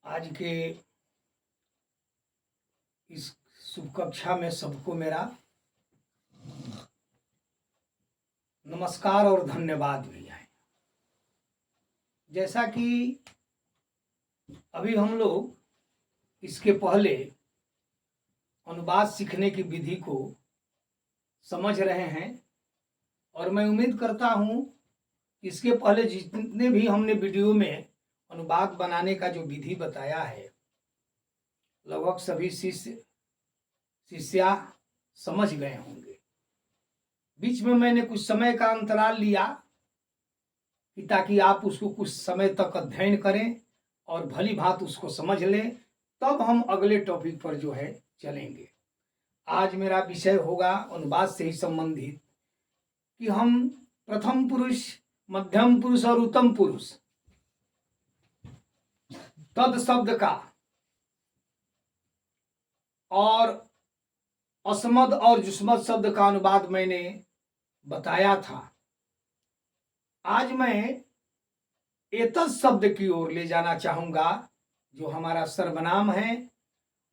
आज के इस शुभ कक्षा में सबको मेरा नमस्कार और धन्यवाद भी है। जैसा कि अभी हम लोग इसके पहले अनुवाद सीखने की विधि को समझ रहे हैं और मैं उम्मीद करता हूं इसके पहले जितने भी हमने वीडियो में अनुवाद बनाने का जो विधि बताया है लगभग सभी शिष्या समझ गए होंगे। बीच में मैंने कुछ समय का अंतराल लिया कि ताकि आप उसको कुछ समय तक अध्ययन करें और भली भांति उसको समझ लें, तब हम अगले टॉपिक पर जो है चलेंगे। आज मेरा विषय होगा अनुवाद से ही संबंधित कि हम प्रथम पुरुष, मध्यम पुरुष और उत्तम पुरुष तद शब्द का और असमद और जुस्मद शब्द का अनुवाद मैंने बताया था। आज मैं एतद शब्द की ओर ले जाना चाहूंगा जो हमारा सर्वनाम है,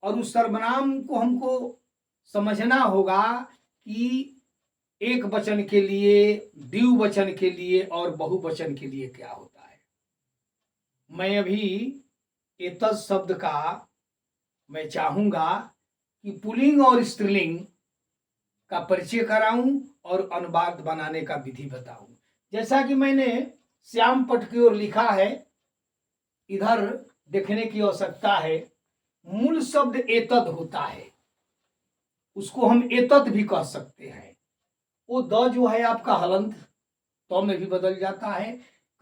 और उस सर्वनाम को हमको समझना होगा कि एक वचन के लिए, द्विवचन के लिए और बहुवचन के लिए क्या होता है। मैं अभी एतद शब्द का मैं चाहूंगा कि पुल्लिंग और स्त्रीलिंग का परिचय कराऊं और अनुवाद बनाने का विधि बताऊं। जैसा कि मैंने श्याम पट की ओर लिखा है, इधर देखने की आवश्यकता है। मूल शब्द एतद होता है, उसको हम एतद भी कह सकते हैं। वो द जो है आपका हलंत तो में भी बदल जाता है,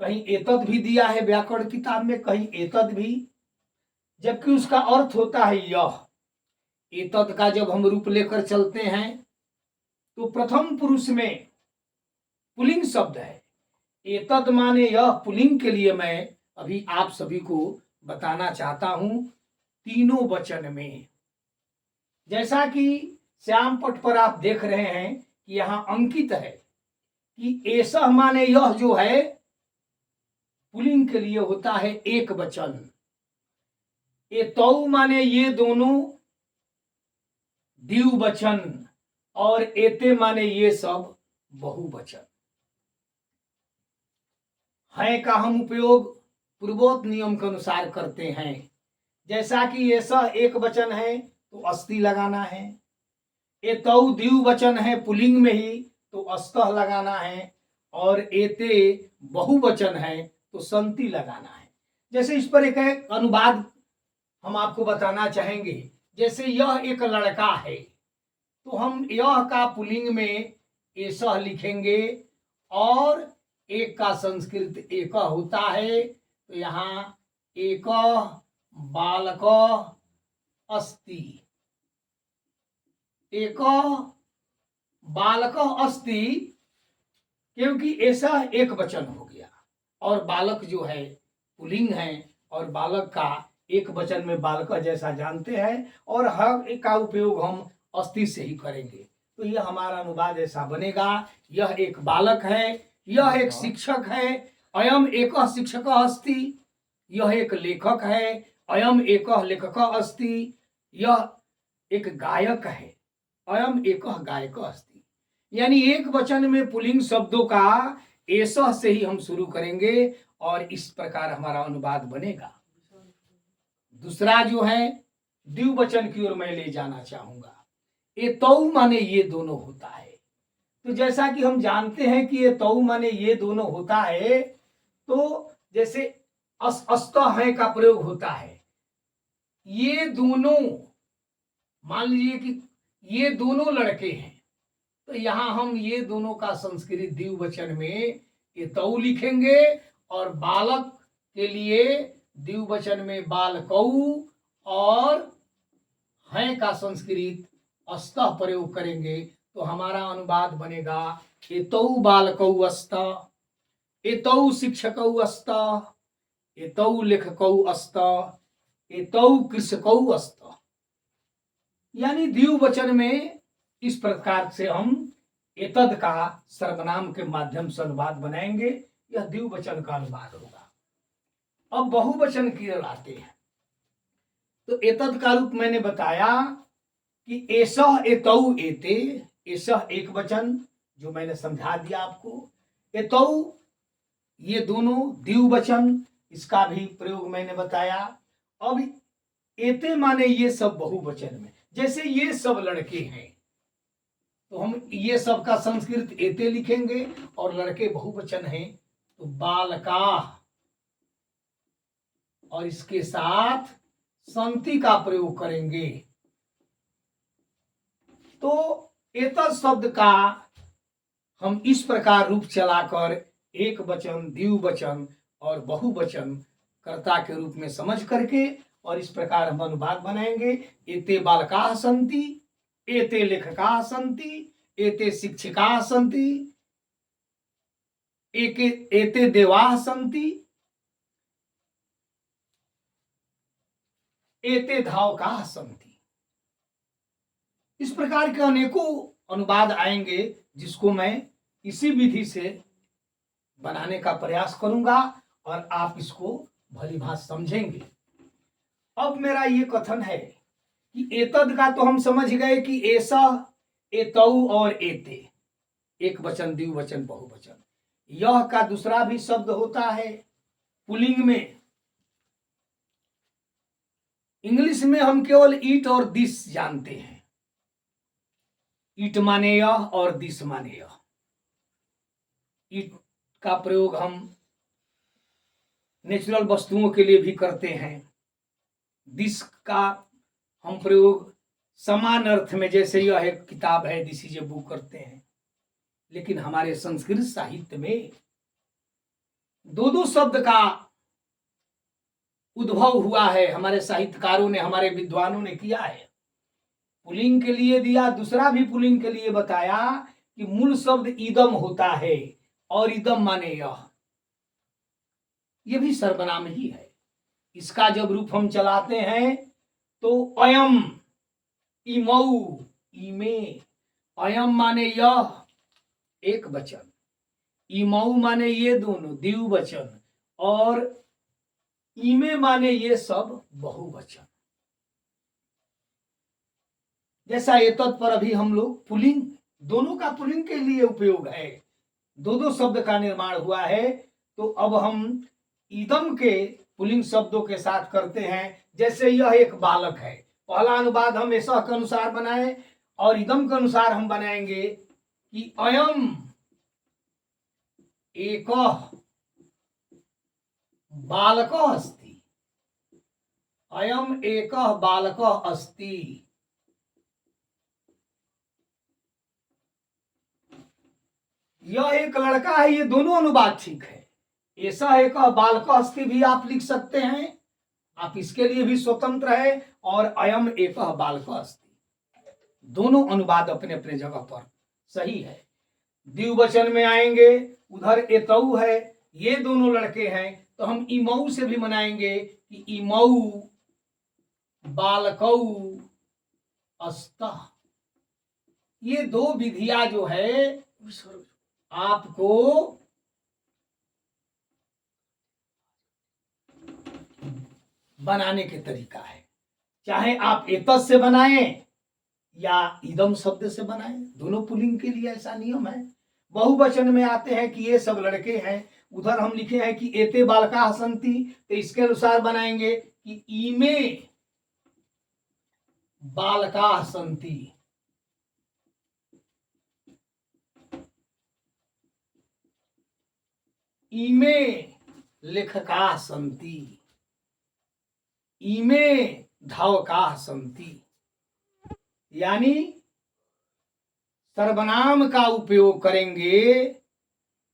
कहीं एतद भी दिया है व्याकरण किताब में, कहीं एतद भी, जबकि उसका अर्थ होता है यह। एतद का जब हम रूप लेकर चलते हैं तो प्रथम पुरुष में पुल्लिंग शब्द है। एतद माने यह, पुल्लिंग के लिए मैं अभी आप सभी को बताना चाहता हूं तीनों वचन में। जैसा कि श्याम पट पर आप देख रहे हैं कि यहां अंकित है कि ऐसा माने यह जो है पुल्लिंग के लिए होता है एक वचन। एतौ माने ये दोनों द्विवचन, और एते माने ये सब बहुवचन। है का हम उपयोग पूर्वोक्त नियम के अनुसार करते हैं। जैसा कि ऐसा एक वचन है तो अस्ति लगाना है, एतौ द्विवचन है पुल्लिंग में ही तो अस्तः लगाना है, और एते बहुवचन है तो संति लगाना है। जैसे इस पर एक अनुवाद हम आपको बताना चाहेंगे। जैसे यह एक लड़का है तो हम यह का पुल्लिंग में ऐसा लिखेंगे, और एक का संस्कृत एक होता है तो यहाँ एक बालक अस्ति, एक बालक अस्ति, क्योंकि ऐसा एक वचन हो गया और बालक जो है पुल्लिंग है, और बालक का एक वचन में बालक जैसा जानते हैं, और हर एक का उपयोग हम अस्ति से ही करेंगे। तो यह हमारा अनुवाद ऐसा बनेगा। यह एक बालक है, यह एक शिक्षक है, अयम एक शिक्षक अस्ति, यह एक लेखक है, अयम एक लेखक अस्ति, यह एक गायक है, अयम एक गायक अस्ति। यानी एक वचन में पुल्लिंग शब्दों का ऐसा से ही हम शुरू करेंगे और इस प्रकार हमारा अनुवाद बनेगा। दूसरा जो है द्विवचन की ओर मैं ले जाना चाहूंगा। एतौ माने ये दोनों होता है। तो जैसा कि हम जानते हैं कि एतौ माने ये दोनों होता है, तो जैसे अस्त है का प्रयोग होता है। ये दोनों, मान लीजिए कि ये दोनों लड़के हैं तो यहां हम ये दोनों का संस्कृत द्विवचन में एतौ लिखेंगे, और बालक के लिए द्विवचन में बालकौ, और है का संस्कृत अस्तः प्रयोग करेंगे तो हमारा अनुवाद बनेगा एतौ बालकौ अस्त, एतौ शिक्षकौ अस्त, एतौ लेखकौ अस्त, एतौ कृषकौ अस्त। यानी द्विवचन में इस प्रकार से हम एतद का सर्वनाम के माध्यम से अनुवाद बनाएंगे। यह द्विवचन का अनुवाद होगा। अब बहुवचन की ओर आते हैं। तो एतद का रूप मैंने बताया कि एसह एतौ एते, एसह एक वचन जो मैंने समझा दिया आपको, एतौ ये दोनों द्विवचन, इसका भी प्रयोग मैंने बताया। अब एते माने ये सब बहुवचन में, जैसे ये सब लड़के हैं तो हम ये सब का संस्कृत एते लिखेंगे, और लड़के बहुवचन हैं तो बालका, और इसके साथ संति का प्रयोग करेंगे। तो एतद शब्द का हम इस प्रकार रूप चलाकर एक वचन, द्विवचन और बहुवचन कर्ता के रूप में समझ करके, और इस प्रकार हम अनुवाद बनाएंगे। एते बालकाः सन्ति, एते लेखकाः सन्ति, एते शिक्षिकाः सन्ति, एते देवाः सन्ति, एते धावकाः सन्ति। इस प्रकार के अनेकों अनुवाद आएंगे जिसको मैं इसी विधि से बनाने का प्रयास करूंगा, और आप इसको भली भांति समझेंगे। अब मेरा ये कथन है कि एतद का तो हम समझ गए कि ऐसा, एतौ और एते, एक वचन, द्विवचन, बहुवचन। यह का दूसरा भी शब्द होता है पुल्लिंग में। इंग्लिश में हम केवल ईट और दिस जानते हैं। ईट माने यह और दिस माने यह। ईट का प्रयोग हम नेचुरल वस्तुओं के लिए भी करते हैं। दिस का हम प्रयोग समान अर्थ में, जैसे यह एक किताब है, दिस इज ए बुक करते हैं। लेकिन हमारे संस्कृत साहित्य में दो दो शब्द का उद्भव हुआ है। हमारे साहित्यकारों ने, हमारे विद्वानों ने किया है। पुल्लिंग के लिए दिया, दूसरा भी पुल्लिंग के लिए बताया कि मूल शब्द इदम होता है, और इदम माने यह भी सर्वनाम ही है। इसका जब रूप हम चलाते हैं तो अयम, इमौ, इमे, अयम माने यह एक वचन, इमौ माने ये दोनों द्विवचन, और इमे माने ये सब बहुवचन। जैसा एतद पर अभी हम लोग पुल्लिंग, दोनों का पुल्लिंग के लिए उपयोग है, दो दो शब्द का निर्माण हुआ है। तो अब हम इदम के पुल्लिंग शब्दों के साथ करते हैं। जैसे यह एक बालक है, पहला अनुवाद हम ऐसा के अनुसार बनाए, और इदम के अनुसार हम बनाएंगे कि अयम एकः बालकः अस्ति, अयम एकः बालकः अस्ति। यह एक लड़का है, ये दोनों अनुवाद ठीक है। ऐसा एक बालक अस्ति भी आप लिख सकते हैं, आप इसके लिए भी स्वतंत्र है, और अयम एक बालक अस्ति, दोनों अनुवाद अपने अपने जगह पर सही है। द्विवचन में आएंगे, उधर एतौ है, ये दोनों लड़के हैं, तो हम इमौ से भी मनाएंगे कि इमौ बालकौ अस्तः। ये दो विधियां जो है आपको बनाने के तरीका है। चाहे आप एतद से बनाएं या इदम शब्द से बनाएं, दोनों पुल्लिंग के लिए ऐसा नियम है। बहुवचन में आते हैं कि ये सब लड़के हैं, उधर हम लिखे हैं कि एते बालकाः सन्ति, तो इसके अनुसार बनाएंगे कि इमे बालकाः सन्ति, इमे लेखकाः सन्ति, इमे धावकाः सन्ति। यानी सर्वनाम का उपयोग करेंगे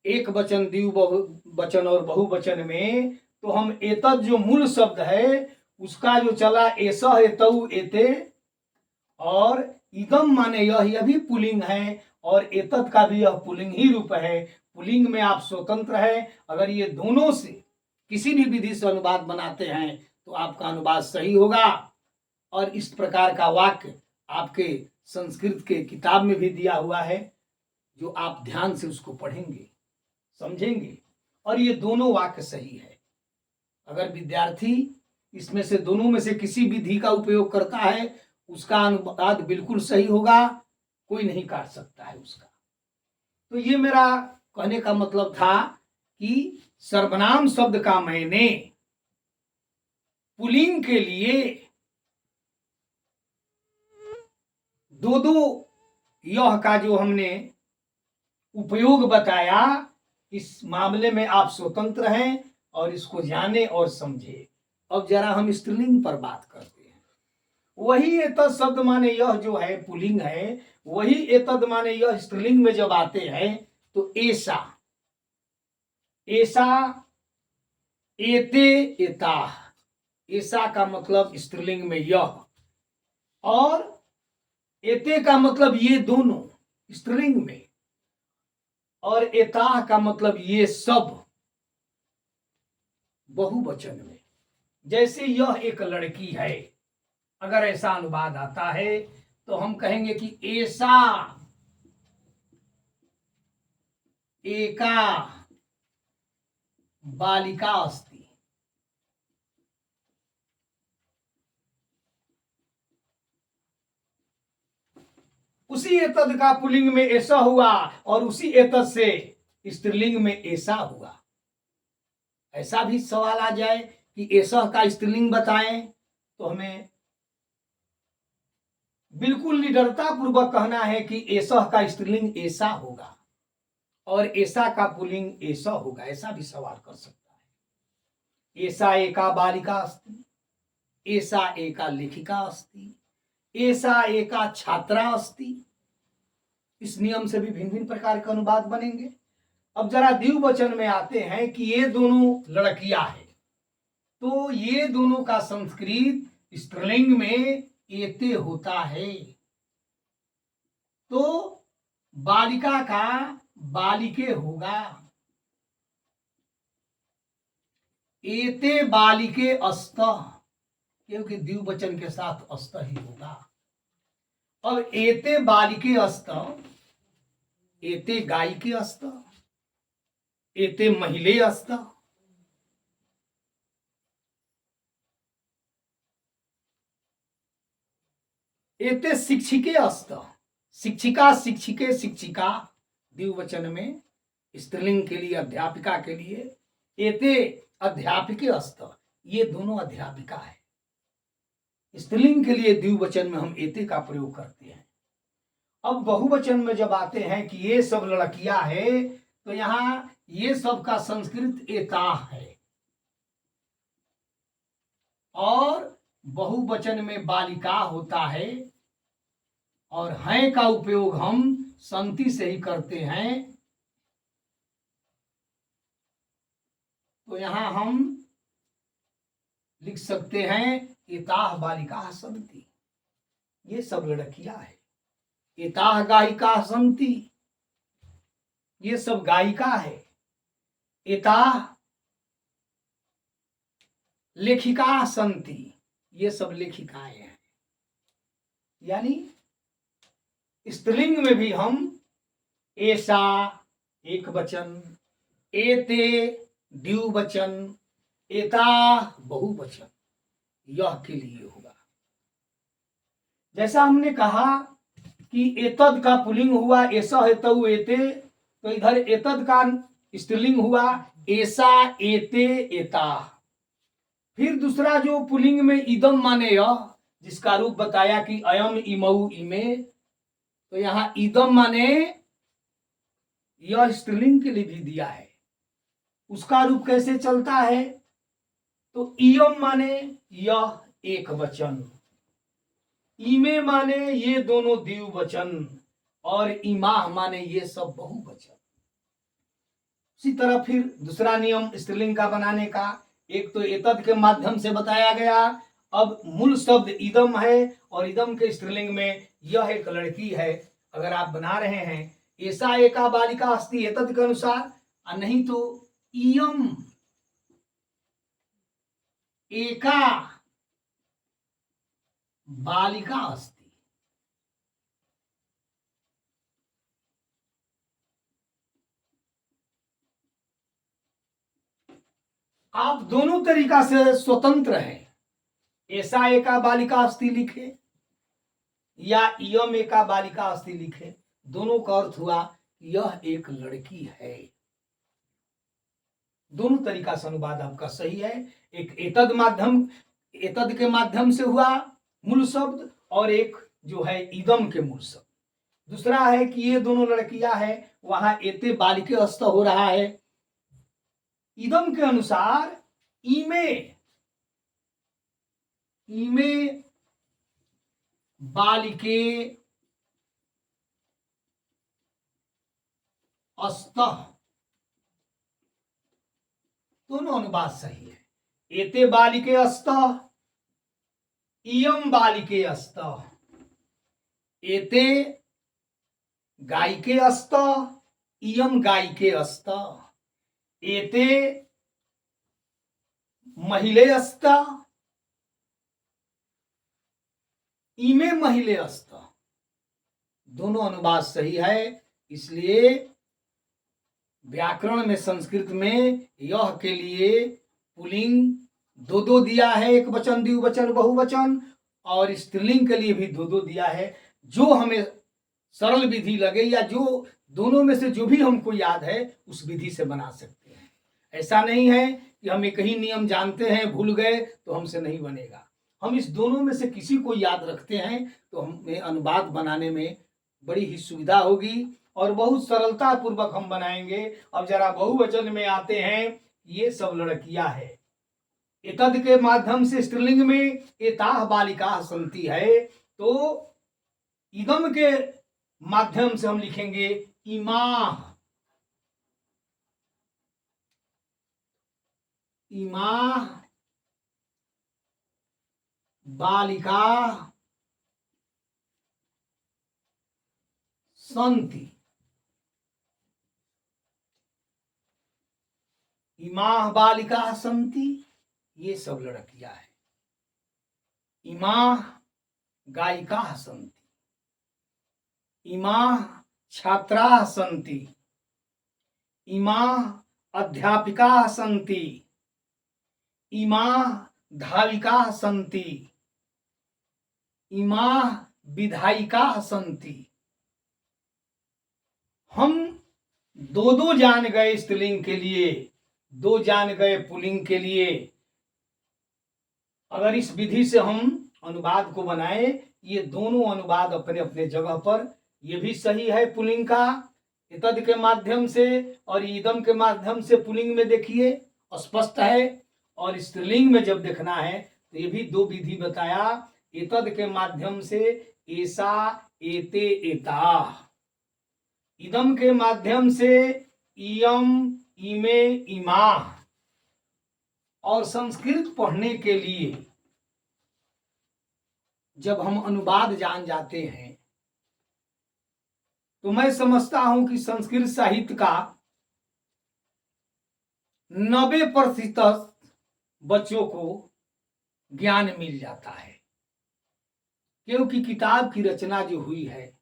एक वचन, द्विवचन और बहुवचन में। तो हम एतद जो मूल शब्द है उसका जो चला एसह, एतौ, एते, और इदम माने यह भी पुल्लिंग है, और एतद का भी यह पुल्लिंग ही रूप है। पुल्लिंग में आप स्वतंत्र है। अगर ये दोनों से किसी भी विधि से अनुवाद बनाते हैं तो आपका अनुवाद सही होगा। और इस प्रकार का वाक्य आपके संस्कृत के किताब में भी दिया हुआ है, जो आप ध्यान से उसको पढ़ेंगे, समझेंगे, और ये दोनों वाक्य सही है। अगर विद्यार्थी इसमें से दोनों में से किसी विधि का उपयोग करता है उसका अनुवाद बिल्कुल सही होगा, कोई नहीं काट सकता है उसका। तो ये मेरा कहने का मतलब था कि सर्वनाम शब्द का मैंने पुल्लिंग के लिए दो दो यह का जो हमने उपयोग बताया, इस मामले में आप स्वतंत्र हैं और इसको जाने और समझे। अब जरा हम स्त्रीलिंग पर बात करते हैं। वही एतद शब्द माने यह जो है पुल्लिंग है, वही एतद माने यह स्त्रीलिंग में जब आते हैं तो ऐसा, ऐसा, एते, एताह, ऐसा का मतलब स्त्रीलिंग में यह, और एते का मतलब ये दोनों स्त्रीलिंग में, और एताह का मतलब ये सब बहुवचन में। जैसे यह एक लड़की है, अगर ऐसा अनुवाद आता है तो हम कहेंगे कि ऐसा एका बालिका अस्ति। उसी एतद का पुल्लिंग में ऐसा हुआ और उसी एतद से स्त्रीलिंग में ऐसा हुआ। ऐसा भी सवाल आ जाए कि ऐसा का स्त्रीलिंग बताएं तो हमें बिल्कुल निडरता पूर्वक कहना है कि ऐसा का स्त्रीलिंग ऐसा होगा और ऐसा का पुल्लिंग ऐसा होगा। ऐसा भी सवाल कर सकता है। ऐसा एका बालिका अस्ति, ऐसा एका लेखिका अस्ति, ऐसा एका छात्रा अस्ति। इस नियम से भी भिन्न भिन्न प्रकार के अनुवाद बनेंगे। अब जरा द्विवचन में आते हैं कि ये दोनों लड़कियां हैं, तो ये दोनों का संस्कृत स्त्रीलिंग में एते होता है। तो बालिका का बालिके होगा, एते बालिके अस्त, क्योंकि द्विवचन के साथ अस्त ही होगा। अब एते बालिके अस्त, एते गायिके अस्त, एते महिले अस्त, एते शिक्षिके अस्त। शिक्षिका, शिक्षिके, शिक्षिका द्विवचन में स्त्रीलिंग के लिए, अध्यापिका के लिए। एते अध्यापिके अस्त, ये दोनों अध्यापिका है। स्त्रीलिंग के लिए द्विवचन में हम एते का प्रयोग करते हैं। अब बहुवचन में जब आते हैं कि ये सब लड़कियां है, तो यहां ये सब का संस्कृत एताह है, और बहुवचन में बालिका होता है, और हैं का उपयोग हम संति से ही करते हैं। तो यहां हम लिख सकते हैं एताह बालिका संति, ये सब लड़कियां है। एताह गायिका संति, ये सब गायिका है। एताह लेखिका संति, ये सब लेखिकाएं हैं। यानी स्त्रीलिंग में भी हम ऐसा एक वचन, एते द्विवचन, एता बहुवचन, यह के लिए होगा। जैसा हमने कहा कि एतद का पुल्लिंग हुआ ऐसा हेतु एते, तो इधर एतद का स्त्रीलिंग हुआ ऐसा एते एता। फिर दूसरा जो पुल्लिंग में इदम माने यह, जिसका रूप बताया कि अयम इमऊ इमे, तो यहां इदम माने यह स्त्रीलिंग के लिए भी दिया है। उसका रूप कैसे चलता है? तो इयम माने यह एक वचन, इमे माने ये दोनों द्विवचन, और इमाह माने ये सब बहुवचन। उसी तरह फिर दूसरा नियम स्त्रीलिंग का बनाने का, एक तो एतद के माध्यम से बताया गया। अब मूल शब्द इदम है और इदम के स्त्रीलिंग में यह एक लड़की है। अगर आप बना रहे हैं ऐसा एका बालिका अस्ति एतद के अनुसार, और नहीं तो इयम एका बालिका अस्ति। आप दोनों तरीका से स्वतंत्र हैं। ऐसा एका बालिका अस्ति लिखे या इयम एका बालिका अस्ति लिखे, दोनों का अर्थ हुआ यह एक लड़की है। दोनों तरीका से अनुवाद आपका सही है। एक एतद के माध्यम से हुआ मूल शब्द, और एक जो है इदम के मूल शब्द। दूसरा है कि ये दोनों लड़कियां हैं, वहां एते बालिके अस्त हो रहा है। इदम के अनुसार इमे बालिके अस्तः, दोनों अनुवाद सही है। एते बालिके अस्तः, इयम बालिके अस्तः, एते गायिके अस्तः, इयम गायिके अस्तः, एते महिले अस्तः, इमे महिले अस्तः, दोनों अनुवाद सही है। इसलिए व्याकरण में, संस्कृत में यह के लिए पुल्लिंग दो दो दिया है, एक वचन, द्विवचन, बहुवचन, और स्त्रीलिंग के लिए भी दो दो दिया है। जो हमें सरल विधि लगे या जो दोनों में से जो भी हमको याद है उस विधि से बना सकते हैं। ऐसा नहीं है कि हम एक ही नियम जानते हैं, भूल गए तो हमसे नहीं बनेगा। हम इस दोनों में से किसी को याद रखते हैं तो हमें अनुवाद बनाने में बड़ी ही सुविधा होगी और बहुत सरलता पूर्वक हम बनाएंगे। अब जरा बहुवचन में आते हैं। ये सब लड़कियां है, एतद के माध्यम से स्त्रीलिंग में एताह बालिका संति है, तो इदम के माध्यम से हम लिखेंगे इमाह, इमाह बालिका संति, इमाह बालिका संति, ये सब लड़कियां है। इमाह गायिका संति, इमाह छात्रा संति, इमाह अध्यापिका संति, इमाह धाविका संति, इमाह विधायिका संति। हम दो दो जान गए स्त्रीलिंग के लिए, दो जान गए पुल्लिंग के लिए। अगर इस विधि से हम अनुवाद को बनाए, ये दोनों अनुवाद अपने अपने जगह पर, ये भी सही है पुल्लिंग का एतद के माध्यम से, और इदम के माध्यम से पुल्लिंग में देखिए स्पष्ट है, और स्त्रीलिंग में जब देखना है तो ये भी दो विधि बताया। एतद के माध्यम से ऐसा, एते, एता, इदम के माध्यम से इयम, इमे, इमा। और संस्कृत पढ़ने के लिए जब हम अनुवाद जान जाते हैं तो मैं समझता हूं कि संस्कृत साहित्य का 90% बच्चों को ज्ञान मिल जाता है, क्योंकि किताब की रचना जो हुई है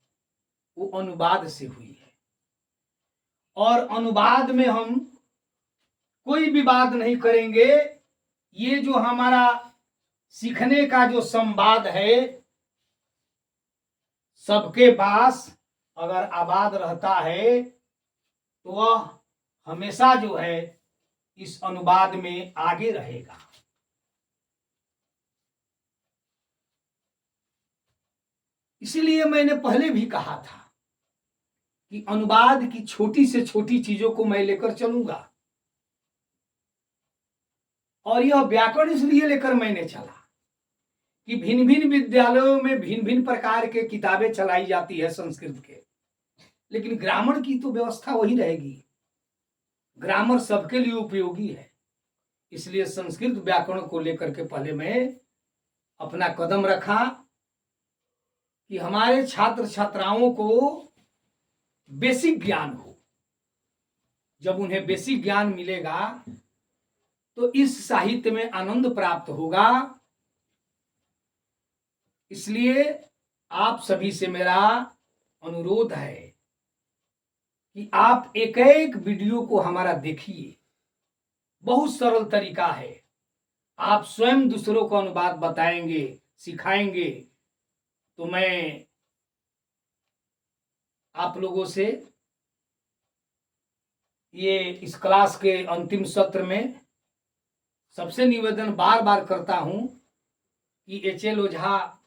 वो अनुवाद से हुई है। और अनुवाद में हम कोई विवाद नहीं करेंगे। ये जो हमारा सीखने का जो संवाद है, सबके पास अगर आबाद रहता है तो वह हमेशा जो है इस अनुवाद में आगे रहेगा। इसलिए मैंने पहले भी कहा था कि अनुवाद की छोटी से छोटी चीजों को मैं लेकर चलूंगा, और यह व्याकरण इसलिए लेकर मैंने चला कि भिन्न भिन्न विद्यालयों में भिन्न भिन्न प्रकार के किताबें चलाई जाती है संस्कृत के, लेकिन ग्रामर की तो व्यवस्था वही रहेगी। ग्रामर सबके लिए उपयोगी है। इसलिए संस्कृत व्याकरण को लेकर के पहले मैं अपना कदम रखा कि हमारे छात्र छात्राओं को बेसिक ज्ञान हो। जब उन्हें बेसिक ज्ञान मिलेगा तो इस साहित्य में आनंद प्राप्त होगा। इसलिए आप सभी से मेरा अनुरोध है कि आप एक एक वीडियो को हमारा देखिए। बहुत सरल तरीका है। आप स्वयं दूसरों को अनुवाद बताएंगे, सिखाएंगे, तो मैं आप लोगों से ये इस क्लास के अंतिम सत्र में सबसे निवेदन बार बार करता हूं कि HL ओझा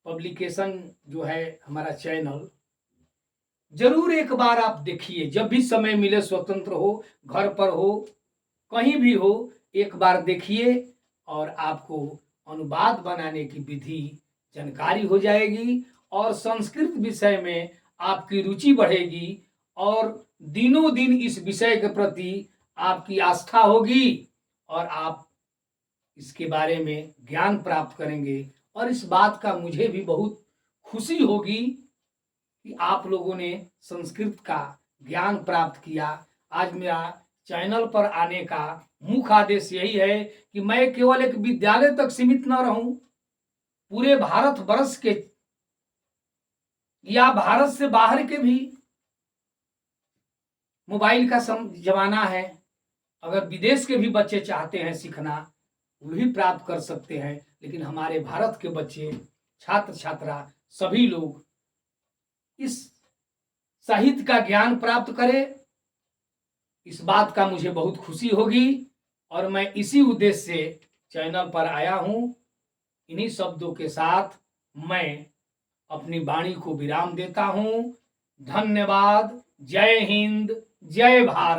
पब्लिकेशन जो है हमारा चैनल, जरूर एक बार आप देखिए, जब भी समय मिले, स्वतंत्र हो, घर पर हो, कहीं भी हो, एक बार देखिए और आपको अनुवाद बनाने की विधि जानकारी हो जाएगी और संस्कृत विषय में आपकी रुचि बढ़ेगी और दिनों दिन इस विषय के प्रति आपकी आस्था होगी और आप इसके बारे में ज्ञान प्राप्त करेंगे। और इस बात का मुझे भी बहुत खुशी होगी कि आप लोगों ने संस्कृत का ज्ञान प्राप्त किया। आज मेरा चैनल पर आने का मुख्य आदेश यही है कि मैं केवल एक विद्यालय तक सीमित न रहूं, पूरे भारत वर्ष के या भारत से बाहर के भी, मोबाइल का जमाना है, अगर विदेश के भी बच्चे चाहते हैं सीखना, वो भी प्राप्त कर सकते हैं। लेकिन हमारे भारत के बच्चे, छात्र छात्रा, सभी लोग इस साहित्य का ज्ञान प्राप्त करें, इस बात का मुझे बहुत खुशी होगी और मैं इसी उद्देश्य से चैनल पर आया हूं। इन्हीं शब्दों के साथ मैं अपनी वाणी को विराम देता हूं। धन्यवाद। जय हिंद, जय भारत।